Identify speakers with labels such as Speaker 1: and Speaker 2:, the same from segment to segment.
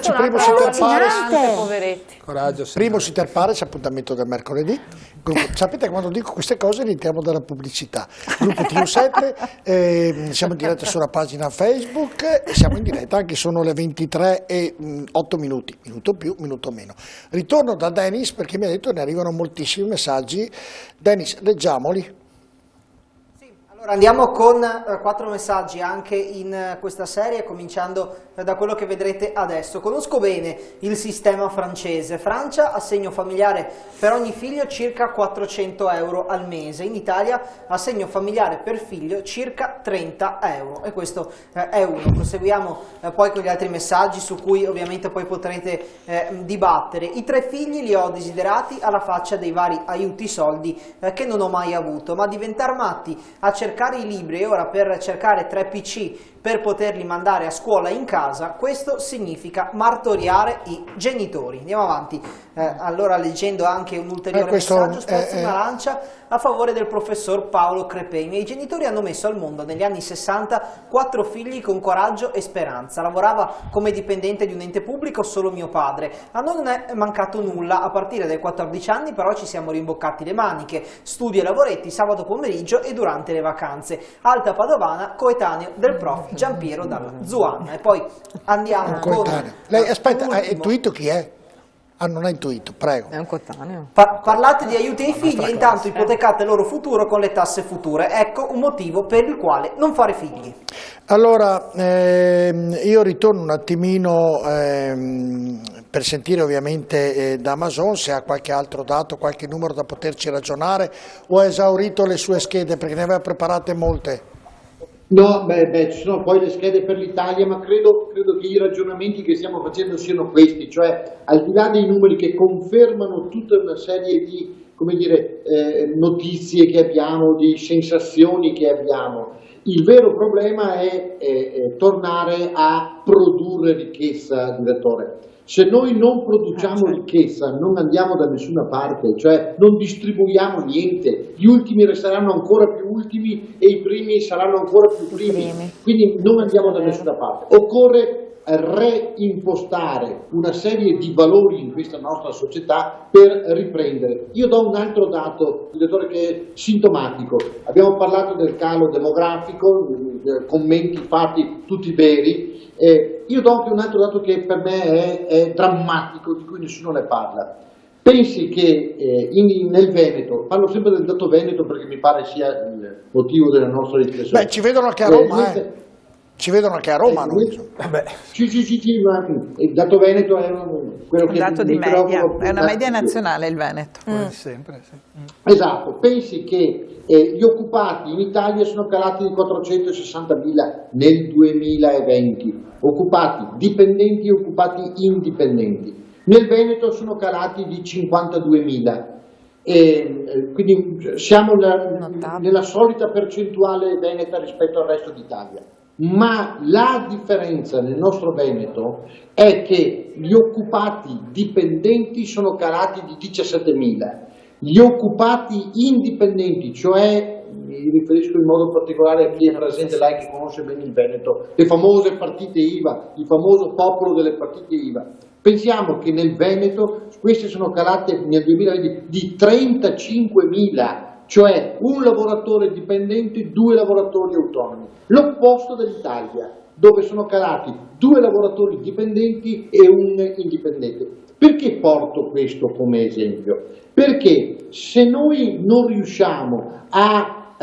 Speaker 1: Primo Interpares,
Speaker 2: poveretti.
Speaker 3: Coraggio,
Speaker 1: primo Interpares, appuntamento del mercoledì. Sapete, quando dico queste cose rientriamo dalla pubblicità. Gruppo TV7, siamo in diretta sulla pagina Facebook e siamo in diretta anche, sono le 23 e 8 minuti, minuto più, minuto meno. Ritorno da Dennis perché mi ha detto che ne arrivano moltissimi messaggi. Dennis, leggiamoli.
Speaker 4: Allora, andiamo con 4 messaggi anche in questa serie, cominciando da quello che vedrete adesso. Conosco bene il sistema francese. Francia, assegno familiare per ogni figlio circa 400 euro al mese. In Italia, assegno familiare per figlio circa 30 euro. E questo è uno. Proseguiamo poi con gli altri messaggi su cui ovviamente poi potrete dibattere. I 3 figli li ho desiderati alla faccia dei vari aiuti soldi che non ho mai avuto, ma diventar matti a cercare i libri e ora per cercare 3 PC per poterli mandare a scuola in casa, questo significa martoriare i genitori. Andiamo avanti, allora leggendo anche un ulteriore messaggio, spezzo una lancia a favore del professor Paolo Crepè. I miei genitori hanno messo al mondo negli anni 60 4 figli con coraggio e speranza. Lavorava come dipendente di un ente pubblico solo mio padre. A noi non è mancato nulla, a partire dai 14 anni però ci siamo rimboccati le maniche, studi e lavoretti sabato pomeriggio e durante le vacanze. Alta Padovana, coetaneo del prof Giampiero dalla Zuanna. E poi andiamo con...
Speaker 1: Lei, aspetta, ha intuito chi è? Ah, non ha intuito, prego.
Speaker 2: È un coetaneo.
Speaker 4: Parlate di aiuti ai figli e intanto ipotecate il loro futuro con le tasse future. Ecco un motivo per il quale non fare figli.
Speaker 1: Allora, io ritorno un attimino per sentire ovviamente da Amazon se ha qualche altro dato, qualche numero da poterci ragionare, o ha esaurito le sue schede perché ne aveva preparate molte.
Speaker 5: No, ci sono poi le schede per l'Italia, ma credo che i ragionamenti che stiamo facendo siano questi, cioè al di là dei numeri che confermano tutta una serie di, come dire, notizie che abbiamo, di sensazioni che abbiamo, il vero problema è tornare a produrre ricchezza, direttore. Se noi non produciamo ricchezza non andiamo da nessuna parte, cioè non distribuiamo niente, gli ultimi resteranno ancora più ultimi e i primi saranno ancora più primi, quindi non andiamo da nessuna parte. Occorre reimpostare una serie di valori in questa nostra società per riprendere. Io do un altro dato, direttore, che è sintomatico. Abbiamo parlato del calo demografico, commenti fatti tutti veri. Io do anche un altro dato che per me è drammatico, di cui nessuno ne parla. Pensi che nel Veneto, parlo sempre del dato Veneto perché mi pare sia il motivo della nostra riflessione.
Speaker 1: Beh, ci vedono anche a Roma, Ci vedono anche a Roma.
Speaker 5: Sì, ma il dato Veneto è quello che...
Speaker 2: Un dato di media, è una media nazionale il Veneto.
Speaker 3: Sempre, sì.
Speaker 5: Esatto, pensi che gli occupati in Italia sono calati di 460.000 nel 2020, occupati dipendenti e occupati indipendenti. Nel Veneto sono calati di 52.000, quindi siamo nella solita percentuale veneta rispetto al resto d'Italia. Ma la differenza nel nostro Veneto è che gli occupati dipendenti sono calati di 17.000, gli occupati indipendenti, cioè mi riferisco in modo particolare a chi è presente là e che conosce bene il Veneto, le famose partite IVA, il famoso popolo delle partite IVA. Pensiamo che nel Veneto queste sono calate nel 2020 di 35.000, cioè un lavoratore dipendente, 2 lavoratori autonomi. L'opposto dell'Italia, dove sono calati 2 lavoratori dipendenti e un indipendente. Perché porto questo come esempio? Perché se noi non riusciamo a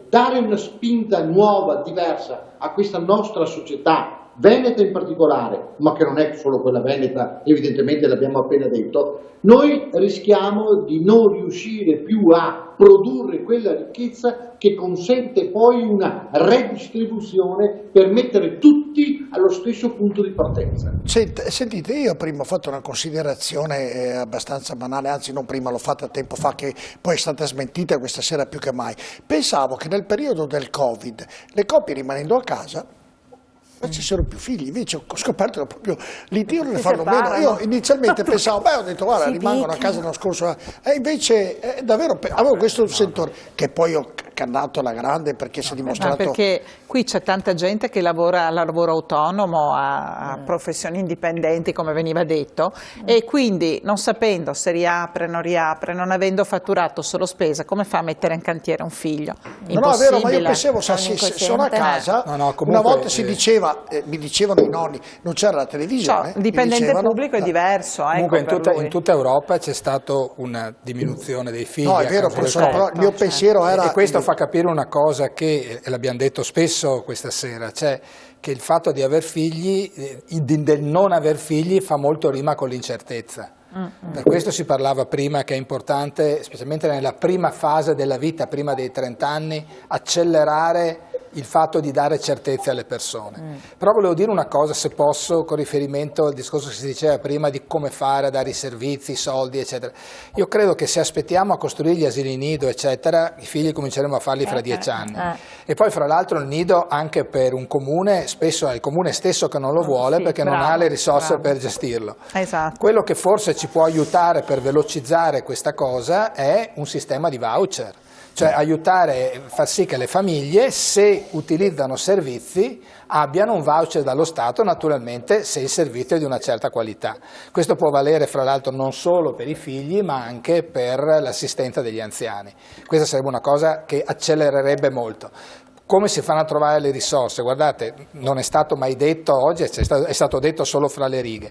Speaker 5: dare una spinta nuova, diversa a questa nostra società, veneta in particolare, ma che non è solo quella veneta, evidentemente l'abbiamo appena detto, noi rischiamo di non riuscire più a produrre quella ricchezza che consente poi una redistribuzione per mettere tutti allo stesso punto di partenza.
Speaker 1: Sentite, io prima ho fatto una considerazione abbastanza banale, anzi non prima, l'ho fatta tempo fa, che poi è stata smentita questa sera più che mai. Pensavo che nel periodo del Covid le coppie rimanendo a casa facessero più figli, invece ho scoperto che proprio l'Iddio non ne fanno meno. Io inizialmente pensavo, ho detto guarda, rimangono a casa l'anno scorso, e invece davvero avevo questo sentore, che poi ho cannato alla grande perché si è dimostrato...
Speaker 2: perché qui c'è tanta gente che lavora a lavoro autonomo, a professioni indipendenti come veniva detto, e quindi non sapendo se riapre, non riapre, non avendo fatturato solo spesa, come fa a mettere in cantiere un figlio?
Speaker 1: No, è vero, ma io pensavo, se sono a casa,
Speaker 3: comunque,
Speaker 1: una volta si diceva, mi dicevano i nonni, non c'era la televisione.
Speaker 2: Il dipendente pubblico è diverso.
Speaker 3: Comunque in tutta Europa c'è stata una diminuzione dei figli.
Speaker 1: No, è vero, professore, però il mio pensiero era...
Speaker 3: E questo fa capire una cosa che l'abbiamo detto spesso questa sera, cioè che il fatto di aver figli, del non aver figli, fa molto rima con l'incertezza. Per questo si parlava prima che è importante, specialmente nella prima fase della vita, prima dei 30 anni, accelerare il fatto di dare certezze alle persone. Però volevo dire una cosa, se posso, con riferimento al discorso che si diceva prima di come fare a dare i servizi, i soldi, eccetera. Io credo che se aspettiamo a costruire gli asili nido, eccetera, i figli cominceremo a farli fra 10 anni. E poi, fra l'altro, il nido anche per un comune, spesso è il comune stesso che non lo vuole perché non ha le risorse per gestirlo.
Speaker 2: Esatto.
Speaker 3: Quello che forse ci può aiutare per velocizzare questa cosa è un sistema di voucher. Cioè aiutare, far sì che le famiglie, se utilizzano servizi, abbiano un voucher dallo Stato, naturalmente se il servizio è di una certa qualità. Questo può valere fra l'altro non solo per i figli ma anche per l'assistenza degli anziani. Questa sarebbe una cosa che accelererebbe molto. Come si fanno a trovare le risorse? Guardate, non è stato mai detto oggi, è stato detto solo fra le righe.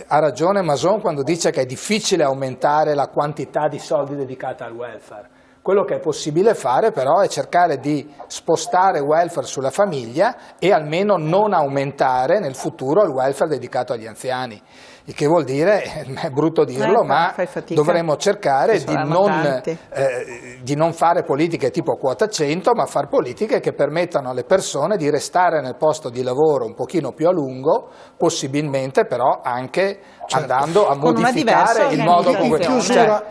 Speaker 3: Ha ragione Mason quando dice che è difficile aumentare la quantità di soldi dedicata al welfare. Quello che è possibile fare però è cercare di spostare welfare sulla famiglia e almeno non aumentare nel futuro il welfare dedicato agli anziani. Il che vuol dire, è brutto dirlo, ma dovremmo cercare di non fare politiche tipo quota 100, ma fare politiche che permettano alle persone di restare nel posto di lavoro un pochino più a lungo, possibilmente però anche andando a modificare il modo con cui...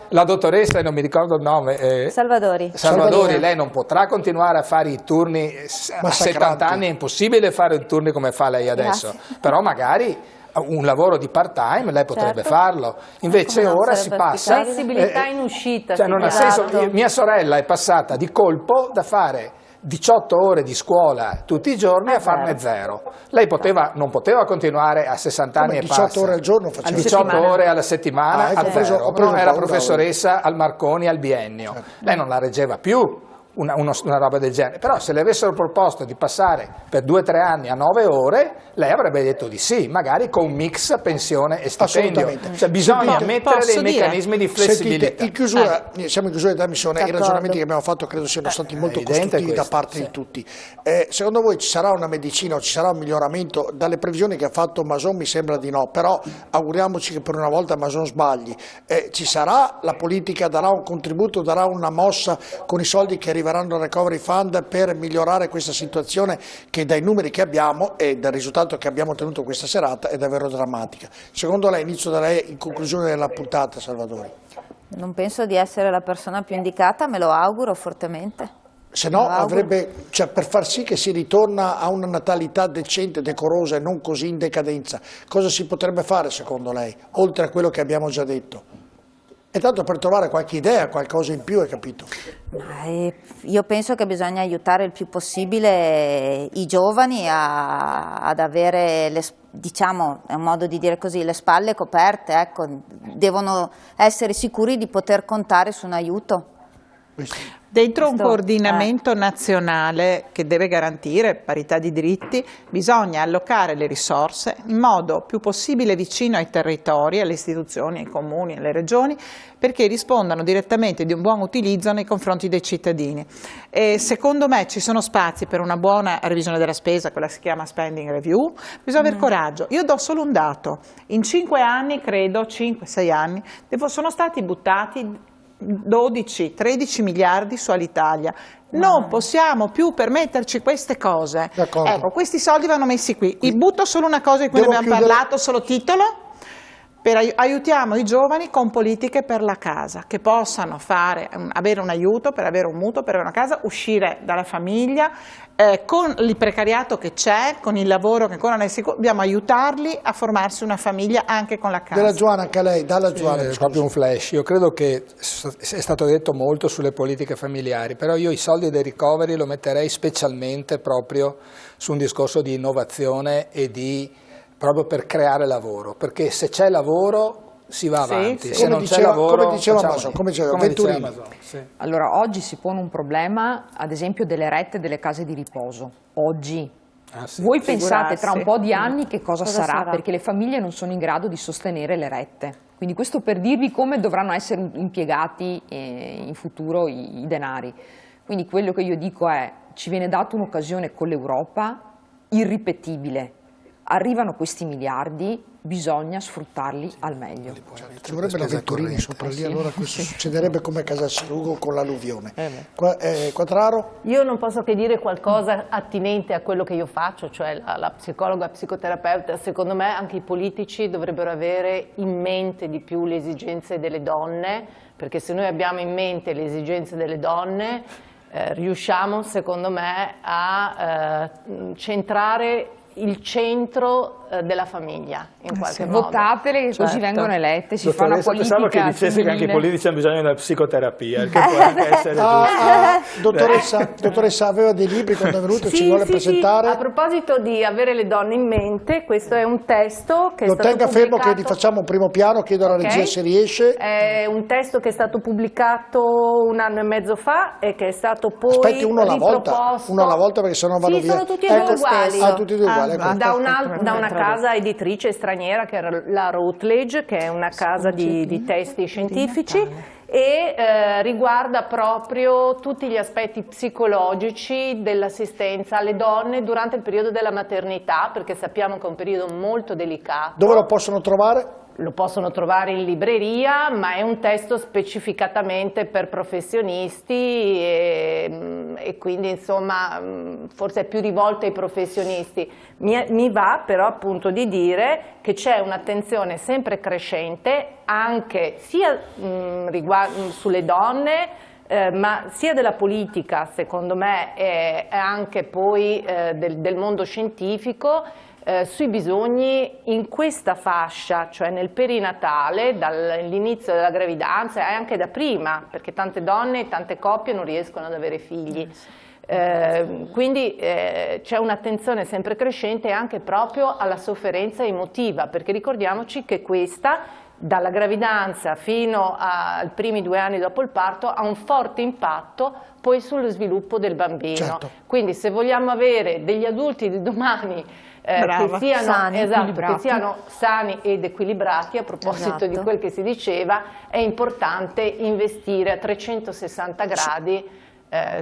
Speaker 3: la dottoressa, non mi ricordo il nome... Salvadori, lei non potrà continuare a fare i turni, a 70 anni è impossibile fare i turni come fa lei adesso, però magari... un lavoro di part time lei potrebbe farlo, invece ora si passa
Speaker 6: flessibilità in uscita,
Speaker 3: cioè non ha senso. Mia sorella è passata di colpo da fare 18 ore di scuola tutti i giorni a farne 0. Lei non poteva continuare a 60 anni e
Speaker 1: 18 ore al giorno faceva
Speaker 3: 18 ore alla settimana a 0. Era professoressa al Marconi al biennio. Lei non la reggeva più una roba del genere, però se le avessero proposto di passare per 2-3 anni a 9 ore, lei avrebbe detto di sì, magari con un mix pensione e stipendio. Cioè bisogna mettere dei meccanismi di flessibilità.
Speaker 1: Sentite, siamo in chiusura di trasmissione, i ragionamenti che abbiamo fatto credo siano stati molto costruttivi da parte di tutti. Secondo voi ci sarà una medicina o ci sarà un miglioramento? Dalle previsioni che ha fatto Mason mi sembra di no, però auguriamoci che per una volta Mason sbagli. Ci sarà, la politica darà un contributo, darà una mossa con i soldi che arriveranno al Recovery Fund per migliorare questa situazione che dai numeri che abbiamo e dal risultato che abbiamo ottenuto questa serata è davvero drammatica. Secondo lei, inizio da lei in conclusione della puntata, Salvadori.
Speaker 6: Non penso di essere la persona più indicata, me lo auguro fortemente.
Speaker 1: Se no avrebbe, cioè per far sì che si ritorna a una natalità decente, decorosa e non così in decadenza, cosa si potrebbe fare secondo lei, oltre a quello che abbiamo già detto? E tanto per trovare qualche idea, qualcosa in più, hai capito?
Speaker 6: Io penso che bisogna aiutare il più possibile i giovani ad avere, diciamo, è un modo di dire così, le spalle coperte, ecco, devono essere sicuri di poter contare su un aiuto.
Speaker 2: Dentro un coordinamento nazionale che deve garantire parità di diritti, bisogna allocare le risorse in modo più possibile vicino ai territori, alle istituzioni, ai comuni, alle regioni, perché rispondano direttamente di un buon utilizzo nei confronti dei cittadini. E secondo me ci sono spazi per una buona revisione della spesa, quella che si chiama spending review, bisogna avere coraggio. Io do solo un dato, in 5 anni, credo, 5-6 anni, sono stati buttati 12-13 miliardi su Alitalia. Non possiamo più permetterci queste cose. Ecco, questi soldi vanno messi qui. Butto solo una cosa di cui abbiamo parlato, solo titolo, aiutiamo i giovani con politiche per la casa, che possano avere un aiuto per avere un mutuo, per avere una casa, uscire dalla famiglia, con il precariato che c'è, con il lavoro che ancora non è sicuro, dobbiamo aiutarli a formarsi una famiglia anche con la casa.
Speaker 1: Della Giovanna, anche a lei, dalla Giovanna.
Speaker 3: Proprio un flash, io credo che è stato detto molto sulle politiche familiari, però io i soldi del recovery lo metterei specialmente proprio su un discorso di innovazione e proprio per creare lavoro, perché se c'è lavoro si va avanti, se non c'è lavoro
Speaker 1: come diceva Amazon, come diceva
Speaker 3: Amazon, sì.
Speaker 7: Allora, oggi si pone un problema, ad esempio, delle rette delle case di riposo. Oggi.
Speaker 3: Sì.
Speaker 7: Voi pensate tra un po' di anni che cosa sarà? Perché le famiglie non sono in grado di sostenere le rette. Quindi questo per dirvi come dovranno essere impiegati in futuro i denari. Quindi quello che io dico è: ci viene data un'occasione con l'Europa irripetibile. Arrivano questi miliardi, bisogna sfruttarli al meglio.
Speaker 1: Ci vorrebbe la Venturini sopra lì, allora questo succederebbe come a Casalsalugo con l'alluvione. Quattraro?
Speaker 8: Io non posso che dire qualcosa attinente a quello che io faccio, cioè la psicologa, psicoterapeuta. Secondo me anche i politici dovrebbero avere in mente di più le esigenze delle donne, perché se noi abbiamo in mente le esigenze delle donne, riusciamo, secondo me, a centrare il centro della famiglia, in qualche modo.
Speaker 7: Votatele, così vengono elette, si fa una politica.
Speaker 9: Pensavo che dicesse che anche i politici hanno bisogno di una psicoterapia, il che può anche essere giusto.
Speaker 1: Dottoressa, aveva dei libri quando è venuto, ci vuole presentare?
Speaker 8: Sì. A proposito di avere le donne in mente, questo è un testo che è stato
Speaker 1: tenga
Speaker 8: pubblicato...
Speaker 1: fermo che gli facciamo un primo piano, chiedo alla regia se riesce.
Speaker 8: È un testo che è stato pubblicato 1 anno e mezzo fa e che è stato poi
Speaker 1: Aspetti uno alla
Speaker 8: riproposto...
Speaker 1: volta perché sennò vado via.
Speaker 8: Sono tutti e due uguali.
Speaker 1: Tutti e due uguali.
Speaker 8: Da una casa editrice straniera che era la Routledge, che è una casa di testi scientifici, e riguarda proprio tutti gli aspetti psicologici dell'assistenza alle donne durante il periodo della maternità, perché sappiamo che è un periodo molto delicato.
Speaker 1: Dove lo possono trovare?
Speaker 8: Lo possono trovare in libreria, ma è un testo specificatamente per professionisti e quindi insomma forse è più rivolto ai professionisti. Mi va però appunto di dire che c'è un'attenzione sempre crescente anche sia sulle donne, ma sia della politica, secondo me, e anche poi del mondo scientifico, sui bisogni in questa fascia, cioè nel perinatale, dall'inizio della gravidanza e anche da prima, perché tante donne e tante coppie non riescono ad avere figli. Quindi c'è un'attenzione sempre crescente anche proprio alla sofferenza emotiva, perché ricordiamoci che questa, dalla gravidanza fino ai primi 2 anni dopo il parto, ha un forte impatto poi sullo sviluppo del bambino. Certo. Quindi se vogliamo avere degli adulti di domani che siano sani ed equilibrati, a proposito di quel che si diceva, è importante investire a 360 gradi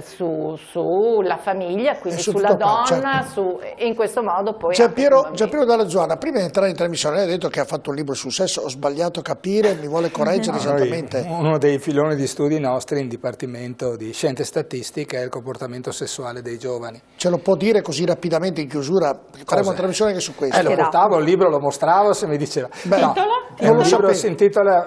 Speaker 8: sulla famiglia, quindi sulla donna, certo. E in questo modo poi
Speaker 1: Giampiero Dalla Giovanna, prima di entrare in trasmissione, lei ha detto che ha fatto un libro sul sesso, ho sbagliato a capire, mi vuole correggere esattamente?
Speaker 3: Uno dei filoni di studi nostri in Dipartimento di Scienze Statistiche è il comportamento sessuale dei giovani.
Speaker 1: Ce lo può dire così rapidamente in chiusura? Faremo una trasmissione anche su questo.
Speaker 3: Lo portavo, il libro lo mostravo, se mi diceva.
Speaker 1: Non lo sapevo.
Speaker 3: Si intitola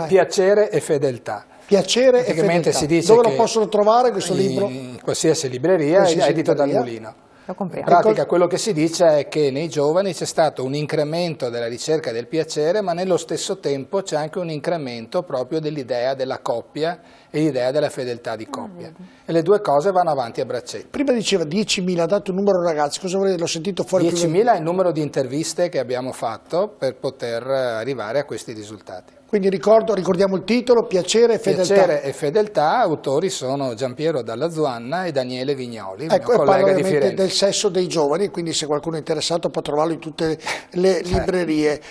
Speaker 3: Piacere e fedeltà.
Speaker 1: Piacere e fedeltà.
Speaker 3: Si dice
Speaker 1: dove lo possono trovare questo libro?
Speaker 3: In qualsiasi libreria, edito dal Mulino. In pratica quello che si dice è che nei giovani c'è stato un incremento della ricerca del piacere, ma nello stesso tempo c'è anche un incremento proprio dell'idea della coppia e l'idea della fedeltà di coppia. E le due cose vanno avanti a braccetto.
Speaker 1: Prima diceva 10.000, ha dato un numero ragazzi, cosa volete? L'ho sentito fuori.
Speaker 3: 10.000 è il numero di interviste che abbiamo fatto per poter arrivare a questi risultati.
Speaker 1: Quindi ricordiamo il titolo, Piacere e fedeltà.
Speaker 3: Piacere e fedeltà, autori sono Giampiero Dalla Giovanna e Daniele Vignoli,
Speaker 1: ecco,
Speaker 3: mio collega di Firenze.
Speaker 1: Del sesso dei giovani, quindi se qualcuno è interessato può trovarlo in tutte le librerie.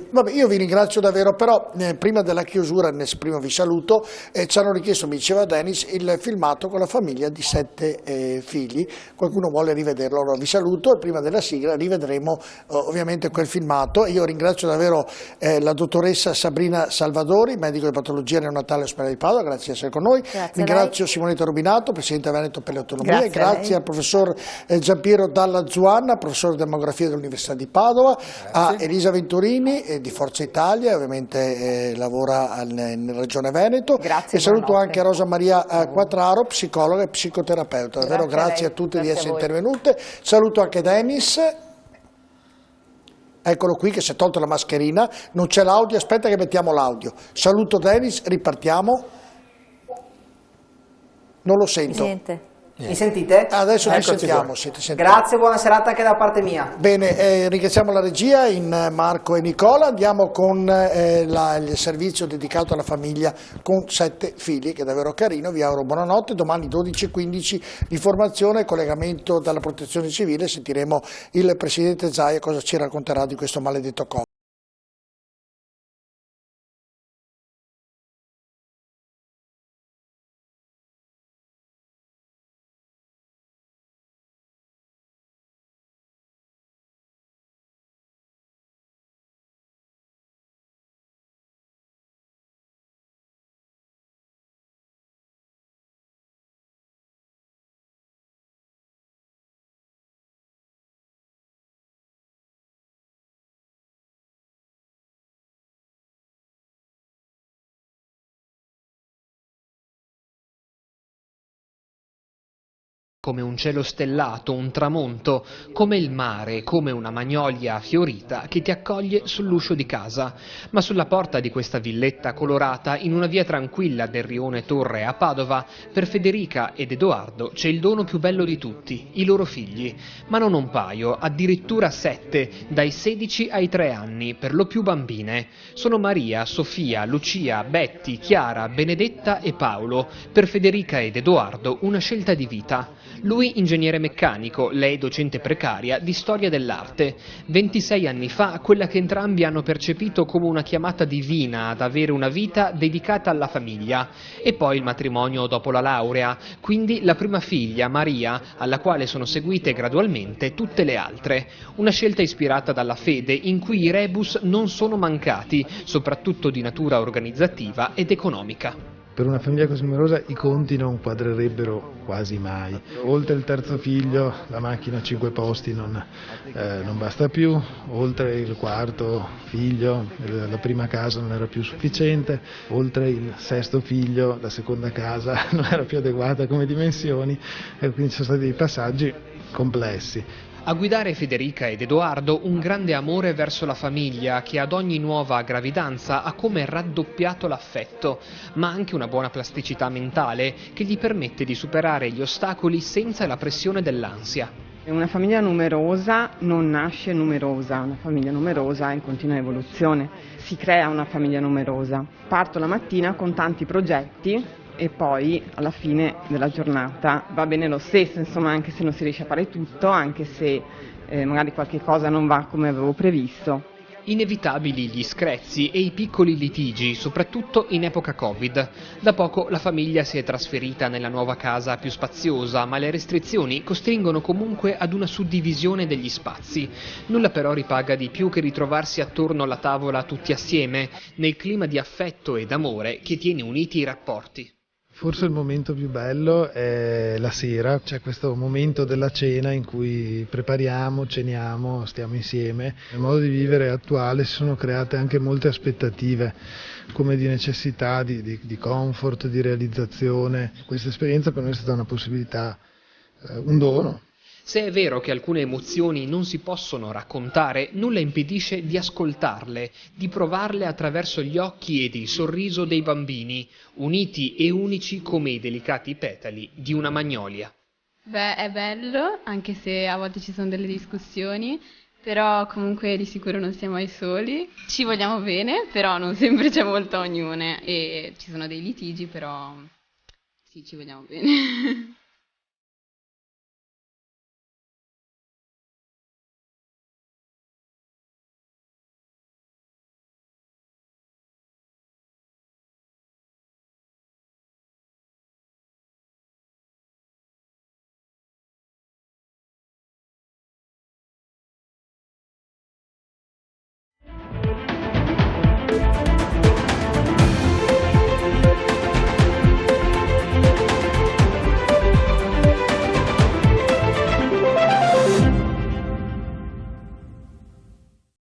Speaker 1: Vabbè, io vi ringrazio davvero, però prima della chiusura, prima vi saluto, ci hanno richiesto, mi diceva Dennis, il filmato con la famiglia di 7 figli, qualcuno vuole rivederlo, allora vi saluto e prima della sigla rivedremo ovviamente quel filmato. Io ringrazio davvero la dottoressa Sabrina Sabrina Salvadori, medico di patologia neonatale all'ospedale di Padova, grazie di essere con noi. Ringrazio Simonetta Rubinato, Presidente Veneto per le Autonomie, grazie al professor Giampiero Dalla Zuanna, professore di demografia dell'Università di Padova, a Elisa Venturini di Forza Italia, ovviamente lavora in Regione Veneto, e saluto anche Rosa Maria Quattraro, psicologa e psicoterapeuta. Davvero grazie a tutte di essere intervenute. Saluto anche Denis. Eccolo qui che si è tolto la mascherina, non c'è l'audio, aspetta che mettiamo l'audio. Saluto Denis, ripartiamo. Non lo sento.
Speaker 6: Niente.
Speaker 4: Mi sentite?
Speaker 1: Adesso ti
Speaker 3: Eccoci
Speaker 1: sentiamo,
Speaker 4: Grazie, buona serata anche da parte mia.
Speaker 1: Bene, ringraziamo la regia in Marco e Nicola, andiamo con il servizio dedicato alla famiglia con 7 figli, che è davvero carino, vi auguro buonanotte, domani 12:15 l'informazione e collegamento dalla protezione civile, sentiremo il Presidente Zaia cosa ci racconterà di questo maledetto Covid.
Speaker 10: Come un cielo stellato, un tramonto, come il mare, come una magnolia fiorita che ti accoglie sull'uscio di casa. Ma sulla porta di questa villetta colorata, in una via tranquilla del rione Torre a Padova, per Federica ed Edoardo c'è il dono più bello di tutti, i loro figli. Ma non un paio, addirittura 7, dai 16 ai 3 anni, per lo più bambine. Sono Maria, Sofia, Lucia, Betty, Chiara, Benedetta e Paolo. Per Federica ed Edoardo una scelta di vita. Lui ingegnere meccanico, lei docente precaria di storia dell'arte. 26 anni fa, quella che entrambi hanno percepito come una chiamata divina ad avere una vita dedicata alla famiglia. E poi il matrimonio dopo la laurea, quindi la prima figlia, Maria, alla quale sono seguite gradualmente tutte le altre. Una scelta ispirata dalla fede in cui i rebus non sono mancati, soprattutto di natura organizzativa ed economica.
Speaker 11: Per una famiglia così numerosa i conti non quadrerebbero quasi mai. Oltre il terzo figlio la macchina a 5 posti non basta più, oltre il quarto figlio la prima casa non era più sufficiente, oltre il sesto figlio la seconda casa non era più adeguata come dimensioni e quindi ci sono stati dei passaggi complessi.
Speaker 10: A guidare Federica ed Edoardo un grande amore verso la famiglia che ad ogni nuova gravidanza ha come raddoppiato l'affetto, ma anche una buona plasticità mentale che gli permette di superare gli ostacoli senza la pressione dell'ansia.
Speaker 12: Una famiglia numerosa non nasce numerosa, una famiglia numerosa è in continua evoluzione, si crea una famiglia numerosa. Parto la mattina con tanti progetti e poi alla fine della giornata va bene lo stesso, insomma, anche se non si riesce a fare tutto, anche se magari qualche cosa non va come avevo previsto.
Speaker 10: Inevitabili gli screzi e i piccoli litigi, soprattutto in epoca Covid. Da poco la famiglia si è trasferita nella nuova casa più spaziosa, ma le restrizioni costringono comunque ad una suddivisione degli spazi. Nulla però ripaga di più che ritrovarsi attorno alla tavola tutti assieme, nel clima di affetto ed amore che tiene uniti i rapporti.
Speaker 11: Forse il momento più bello è la sera, c'è questo momento della cena in cui prepariamo, ceniamo, stiamo insieme. Nel modo di vivere attuale si sono create anche molte aspettative, come di necessità, di comfort, di realizzazione. Questa esperienza per noi è stata una possibilità, un dono.
Speaker 10: Se è vero che alcune emozioni non si possono raccontare, nulla impedisce di ascoltarle, di provarle attraverso gli occhi ed il sorriso dei bambini, uniti e unici come i delicati petali di una magnolia.
Speaker 13: Beh, è bello, anche se a volte ci sono delle discussioni, però comunque di sicuro non siamo mai soli. Ci vogliamo bene, però non sempre c'è molta ognuno e ci sono dei litigi, però sì, ci vogliamo bene.